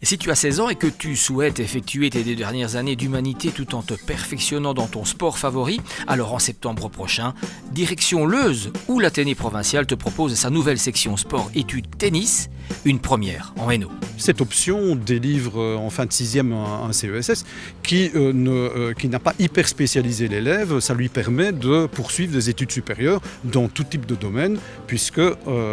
Et si tu as 16 ans et que tu souhaites effectuer tes 2 dernières années d'humanité tout en te perfectionnant dans ton sport favori, alors en septembre prochain, direction Leuze, où l'Athénée provincial te propose sa nouvelle section sport-études tennis, une première en Hainaut. Cette option délivre en fin de 6e un CESS qui n'a pas hyper spécialisé l'élève. Ça lui permet de poursuivre des études supérieures dans tout type de domaine, puisque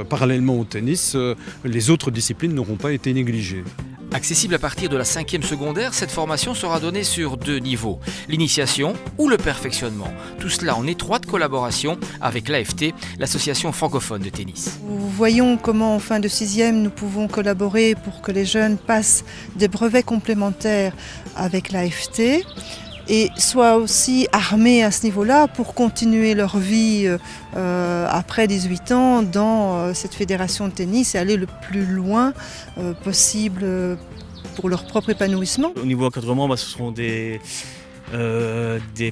parallèlement au tennis, les autres disciplines n'auront pas été négligées. Accessible à partir de la 5e secondaire, cette formation sera donnée sur 2 niveaux, l'initiation ou le perfectionnement. Tout cela en étroite collaboration avec l'AFT, l'association francophone de tennis. Nous voyons comment en fin de 6e nous pouvons collaborer pour que les jeunes passent des brevets complémentaires avec l'AFT et soient aussi armés à ce niveau-là pour continuer leur vie après 18 ans dans cette fédération de tennis et aller le plus loin possible pour leur propre épanouissement. Au niveau encadrement, ce seront des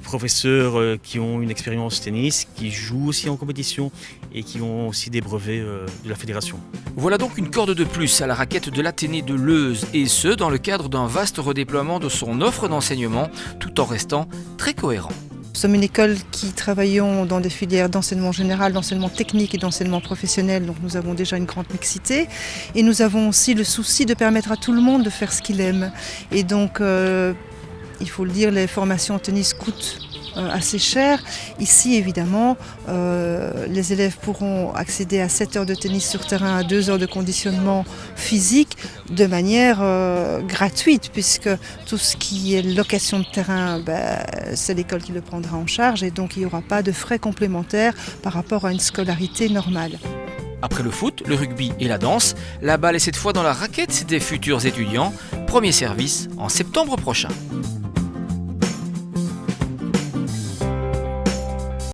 professeurs qui ont une expérience tennis, qui jouent aussi en compétition et qui ont aussi des brevets de la fédération. Voilà donc une corde de plus à la raquette de l'Athénée de Leuze, et ce dans le cadre d'un vaste redéploiement de son offre d'enseignement, tout en restant très cohérent. Nous sommes une école qui travaillons dans des filières d'enseignement général, d'enseignement technique et d'enseignement professionnel, donc nous avons déjà une grande mixité. Et nous avons aussi le souci de permettre à tout le monde de faire ce qu'il aime. Et donc, il faut le dire, les formations en tennis coûtent assez cher. Ici, évidemment, les élèves pourront accéder à 7 heures de tennis sur terrain, à 2 heures de conditionnement physique de manière gratuite, puisque tout ce qui est location de terrain, c'est l'école qui le prendra en charge et donc il n'y aura pas de frais complémentaires par rapport à une scolarité normale. Après le foot, le rugby et la danse, la balle est cette fois dans la raquette des futurs étudiants. Premier service en septembre prochain.